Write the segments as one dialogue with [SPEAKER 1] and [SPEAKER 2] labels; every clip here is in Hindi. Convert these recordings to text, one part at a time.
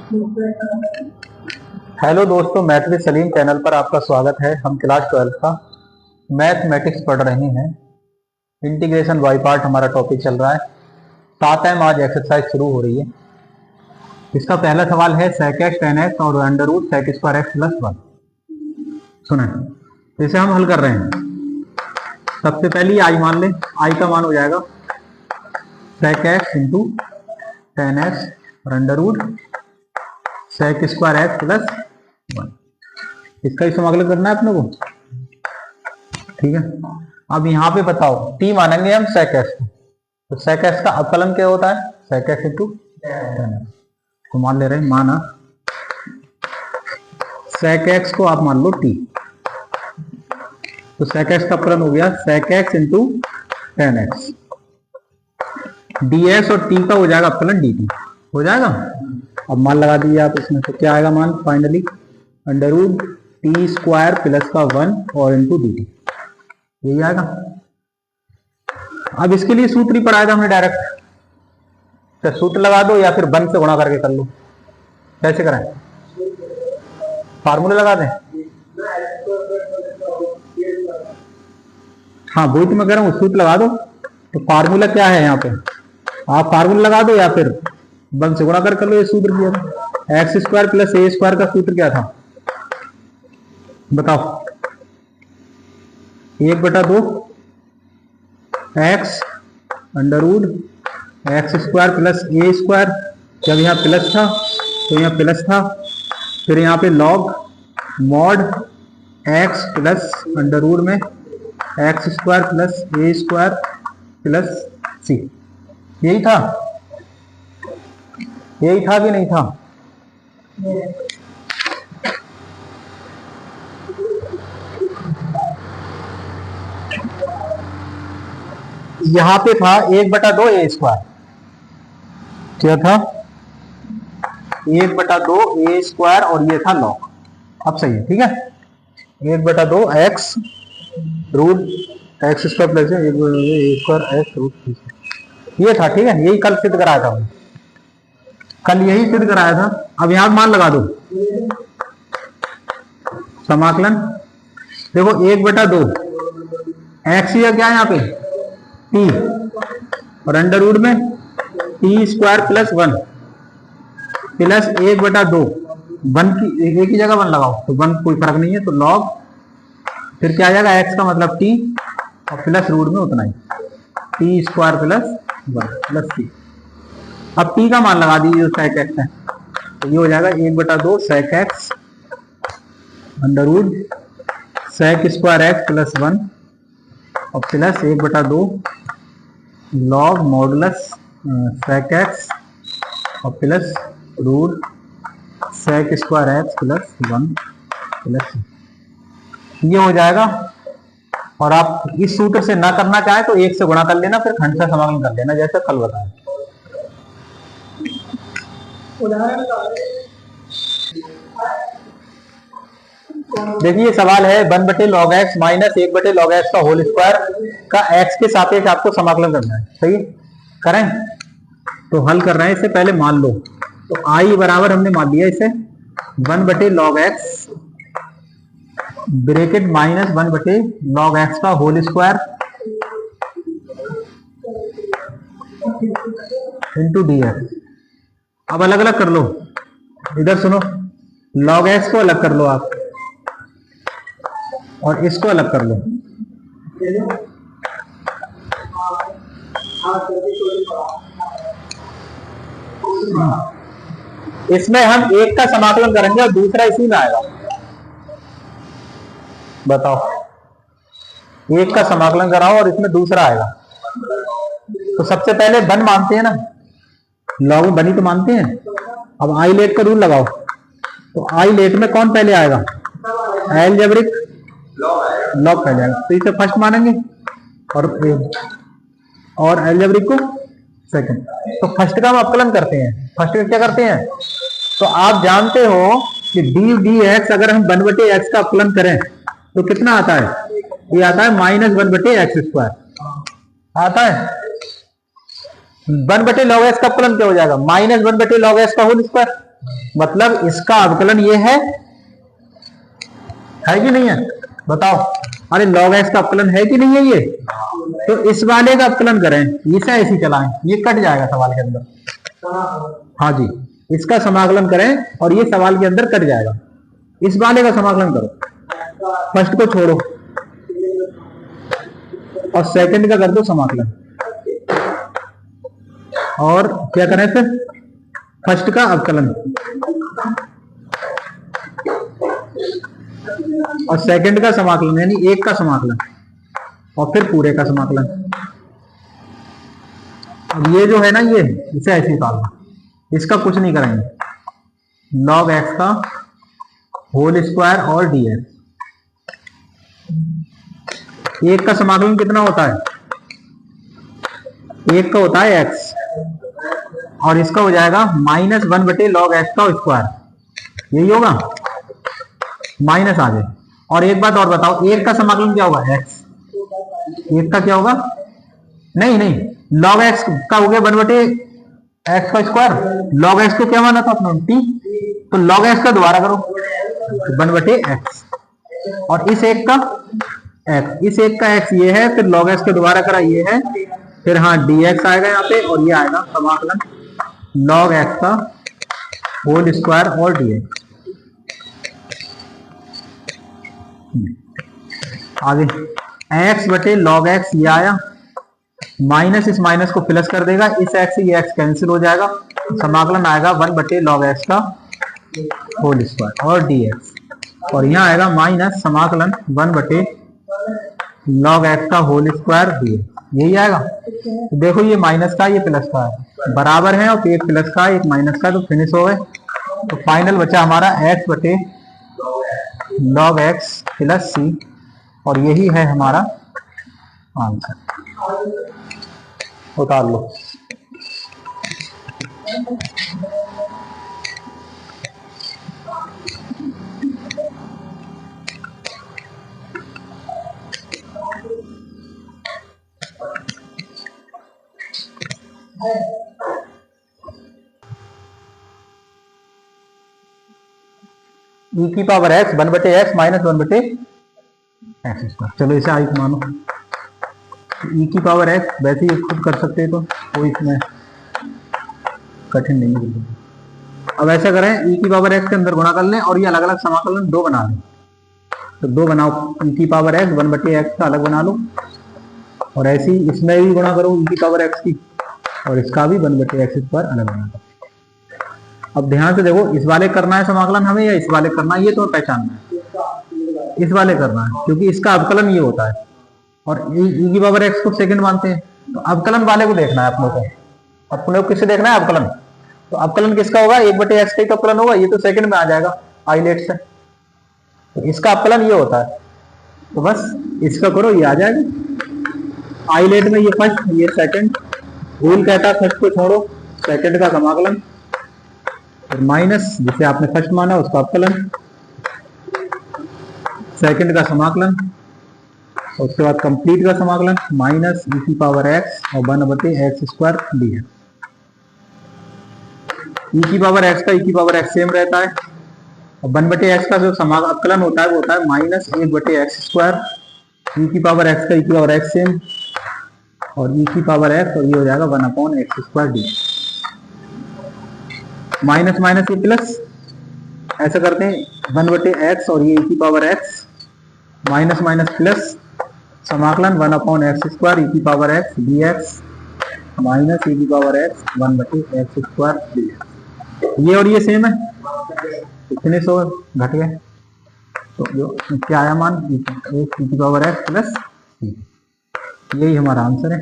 [SPEAKER 1] हेलो दोस्तों, मैथ विद सलीम चैनल पर आपका स्वागत है। हम क्लास 12 का मैथमेटिक्स पढ़ रहे हैं। इंटीग्रेशन बाय पार्ट हमारा टॉपिक चल रहा है। 7 टाइम आज एक्सरसाइज शुरू हो रही है। इसका पहला सवाल है sec x tan x और under root sec square x plus 1। सुने, इसे हम हल कर रहे हैं। सबसे पहले आई मान लें, आई का मान हो जाएगा sec x into tan x और under root sec square x plus 1। इसका ही समाकलन करना है अपने को, ठीक है। अब यहाँ पे बताओ, t मानेंगे हम sec x को, तो sec x का अवकलन क्या होता है? sec x into tan x। तो मान ले रहे हैं, माना sec x को आप मान लो t, तो sec x का अवकलन हो गया sec x into tan x। dx और t का हो जाएगा अवकलन dt, हो जाएगा। अब मान लगा दीजिए आप इसमें, तो क्या आएगा मान? Finally under root T square plus का 1 और इंटू डी टी, यही आएगा। अब इसके लिए सूत्र ही पढ़ाया था हमने डायरेक्ट, तो सूत्र लगा दो या फिर 1 से गुणा करके कर लो। कैसे करें? फार्मूला लगा दें। हाँ वही तो मैं कह रहा हूँ, सूत्र लगा दो। तो फार्मूला क्या है यहाँ पे? आप फार्मूला लगा दो या फिर 1 से गुणा कर लो। ये सूत्र किया था एक्स स्क्वायर प्लस ए स्क्वायर का सूत्र क्या था बताओ? 1/2 x under root x square plus ए स्क्वायर। जब यहाँ प्लस था तो यहाँ प्लस था, फिर यहाँ पे log mod X plus under root में एक्स स्क्वायर प्लस ए स्क्वायर प्लस सी। यही था, यही था कि नहीं था? यहां पे था 1/2 ए स्क्वायर। क्या था? 1/2 ए स्क्वायर और ये था लॉग। अब सही है, ठीक है। 1/2 x root x square plus ए स्क्वायर एक्स रूट, ये था, ठीक है। यही कल सिद्ध कराया था, कल यही सिद्ध कराया था। अब यहां मान लगा दो, समाकलन देखो 1/2 एक्स या क्या है यहाँ पे टी, और अंडर रूट में टी स्क्वायर प्लस 1 प्लस 1/2 1 की एक ही जगह 1 लगाओ तो 1 कोई फर्क नहीं है, तो लॉग फिर क्या आ जाएगा एक्स का मतलब टी और प्लस रूट में उतना ही टी स्क्वायर प्लस 1 प्लस सी। अब t का मान लगा दीजिए, जो sec x है, तो ये हो जाएगा 1/2 sec x under root sec square x plus 1 और plus 1/2 log modulus sec x और plus root sec square x plus 1 plus, ये हो जाएगा। और आप इस सूत्र से ना करना चाहे तो 1 से गुणा कर लेना, फिर खंड से समाकलन कर लेना, जैसे कल बताया। देखिए सवाल है 1/log x minus 1/log x का होल स्क्वायर का x के सापेक्ष आपको समाकलन करना है, सही करें? तो हल कर रहे हैं, इससे पहले मान लो, तो i बराबर हमने मान लिया इसे 1/log x bracket minus 1/log x का होल स्क्वायर इंटू dx। अब अलग अलग कर लो, इधर सुनो, log x को अलग कर लो आप और इसको अलग कर लो। इसमें हम एक का समाकलन करेंगे और दूसरा इसी में आएगा। बताओ, एक का समाकलन कराओ और इसमें दूसरा आएगा। तो सबसे पहले 1 मानते हैं ना, लॉग में 1 ही तो मानते हैं। अब आई लेट का रूल लगाओ, तो आई लेट में कौन पहले आएगा? एलजेब्रिक लॉग पहले आएगा, तो इसे फर्स्ट मानेंगे और एलजेब्रिक को सेकंड। तो फर्स्ट का हम अवकलन करते हैं। फर्स्ट का क्या करते हैं? तो आप जानते हो कि डी डी एक्स अगर हम 1/x का अवकलन करें तो कितना आता है? ये आता है -1/x स्क्वायर आता है। 1/log x का फलन क्या हो जाएगा? -1/log x का होल स्क्वायर। मतलब इसका अवकलन ये है कि नहीं है? बताओ। अरे log x का अवकलन है कि नहीं है ये? तो इस वाले का अवकलन करें, इसे ऐसे चलाएं, ये कट जाएगा सवाल के अंदर। हाँ जी, इसका समाकलन करें और ये सवाल के अंदर कट जाएगा। इस वाले का समाकलन करो, फर्स्ट को छोड़ो और सेकंड का कर दो समाकलन, और क्या करें फिर? फर्स्ट का अवकलन और सेकंड का समाकलन, यानी एक का समाकलन, और फिर पूरे का समाकलन। अब ये जो है ना, ये इसे ऐसे निकालना, इसका कुछ नहीं करेंगे। log x का होल स्क्वायर और dx, एक का समाकलन कितना होता है? एक का होता है x, और इसका हो जाएगा -1/log x का स्क्वायर, यही होगा, माइनस आगे। और एक बात और बताओ, एक का समाकलन क्या होगा? x। एक का क्या होगा? नहीं नहीं, log x का हो गया 1/x का स्क्वायर। log x को क्या माना था अपने? t। तो log x का दोबारा करो, 1/x, और इस एक का x, इस एक का x ये है, फिर log x के दोबारा करा ये है, फिर हाँ dx आएगा यहाँ पे, और ये आएगा समाकलन log x का होल स्क्वायर और dx। आगे x/log x ये आया, माइनस इस माइनस को प्लस कर देगा, इस x से ये x कैंसिल हो जाएगा, समाकलन आएगा 1/log x का होल स्क्वायर और dx, और यहाँ आएगा माइनस समाकलन 1/log x का होल स्क्वायर dx, यही आएगा। तो देखो ये माइनस का ये प्लस का है, बराबर है, और एक प्लस का एक माइनस का, तो फिनिश हो गए। तो फाइनल बचा हमारा x/log x प्लस c, और यही है हमारा आंसर। उतार लो। e की power x 1/x minus 1/x square. चलो इसे आई मानो, e की पावर x वैसे ही खुद कर सकते हैं, तो कोई इसमें कठिन नहीं है। अब ऐसा करें, e की पावर x के अंदर गुणा कर लें, और ये अलग अलग समाकलन दो बना लें। तो दो बनाओ, e की पावर x 1/x का अलग बना लो, और ऐसे ही इसमें भी गुणा करो e की पावर x की, और इसका भी 1/x स्क्वायर अलग बना दो। अब ध्यान से देखो, इस वाले करना है समाकलन हमें या इस वाले करना है, ये तो पहचानना है। इस वाले करना है, क्योंकि इसका अवकलन ये होता है, और e की पावर x को सेकंड मानते हैं, तो अवकलन वाले को देखना है अपने को। अपने को किसे देखना है? अवकलन। तो अवकलन किसका होगा? 1/x का ही तो अवकलन होगा, ये तो सेकंड में आ जाएगा आइलेट से, तो इसका अवकलन ये होता है। तो बस इसका करो, ये आ जाएगा आइलेट में, ये फर्स्ट ये सेकंड। रूल कहता है फर्स्ट को छोड़ो, सेकंड का समाकलन, फिर माइनस जिसे आपने फर्स्ट माना उसका अवकलन, सेकंड का समाकलन, उसके बाद कंप्लीट का समाकलन, माइनस e की पावर x और 1/x स्क्वायर dx। e की पावर x का e की पावर x सेम रहता है, और 1/x का जो अवकलन होता है वो होता है माइनस 1/x स्क्वायर। e की पावर x का e की पावर x सेम, और e की पावर x, और ये हो जाएगा 1/x square dx। Minus minus ये प्लस, ऐसा करते हैं 1/x और ये e की power x, minus minus plus, समाकलन 1/x स्क्वायर e की power x dx, minus e की power x 1/x square dx। ये और ये सेम है, फिनिश हो, घट गए। तो जो क्या आया मान? e की पावर x प्लस, यही हमारा आंसर है।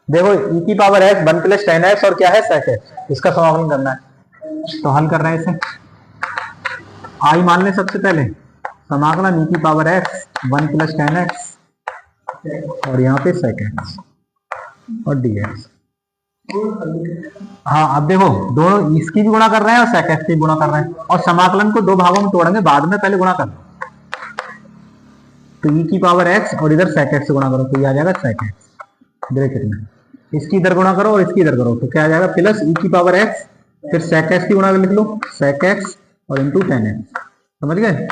[SPEAKER 1] देखो e की पावर x 1 + tan x और क्या है sec x, इसका समाकलन करना है, तो हल कर रहे हैं इसे। आई मान लें सबसे पहले, समाकलन e की पावर x 1 + tan x और यहाँ पे sec x और dx। हाँ अब देखो, दोनों इसकी भी गुणा कर रहे हैं और sec x की गुणा कर रहे हैं, और समाकलन को दो भागों में तोड़ेंगे बाद में, पहले गुणा कर। तो e की पावर x और इधर sec x से गुणा करो तो ये आ जाएगा sec x ब्रैकेट में, इसकी इधर गुणा करो और इसकी इधर करो तो क्या आ जाएगा प्लस e की पावर x, फिर sec x की गुणा कर लिख लो sec x और इंटू tan x, समझ गए,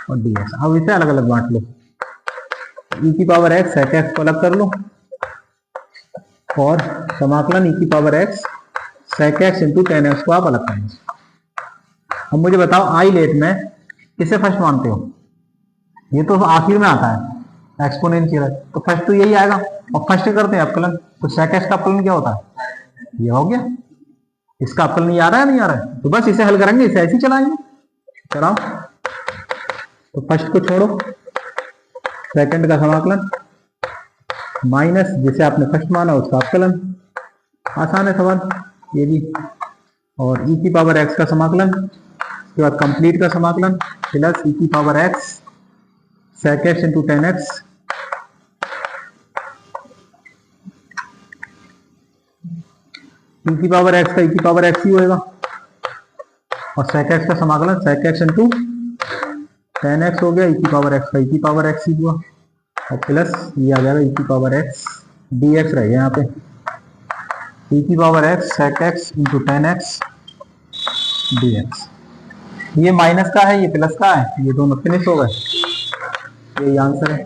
[SPEAKER 1] और dx। अब इसे अलग अलग बांट लो, e की पावर x sec x को अलग कर लो और समाकलन e की power x sec x into tan x को आप अलग कर लो। अब मुझे बताओ आई लेट में किसे फर्स्ट मानते हो, ये तो आखिर में आता है एक्सपोनेंशियल, तो फर्स्ट तो यही आएगा और फर्स्ट करते हैं अपकलन, तो sec x का अपकलन क्या होता है, ये हो गया, इसका अपकलन नहीं आ रहा है, नहीं आ रहा है, तो बस इसे हल करेंगे, इसे ऐसे ही चलाएंगे, चलाओ। तो फर्स्ट को छोड़ो, सेकंड का समाकलन माइनस जिसे आपने फर्स्ट माना उसका अपकलन, आसान है सवाल ये भी, और e की पावर x का समाकलन, उसके बाद कंप्लीट का समाकलन प्लस e की power x sec x into tan x, e की पावर x का e की पावर x ही होएगा और sec x का समाकलन sec x into tan x हो गया, e की पावर x का e की पावर x ही हुआ और प्लस ये आ जाएगा e की पावर x dx रह गया यहाँ पे, e की power x sec x into tan x dx। ये माइनस का है, ये प्लस का है, ये दोनों फिनिश हो गए, यही आंसर है।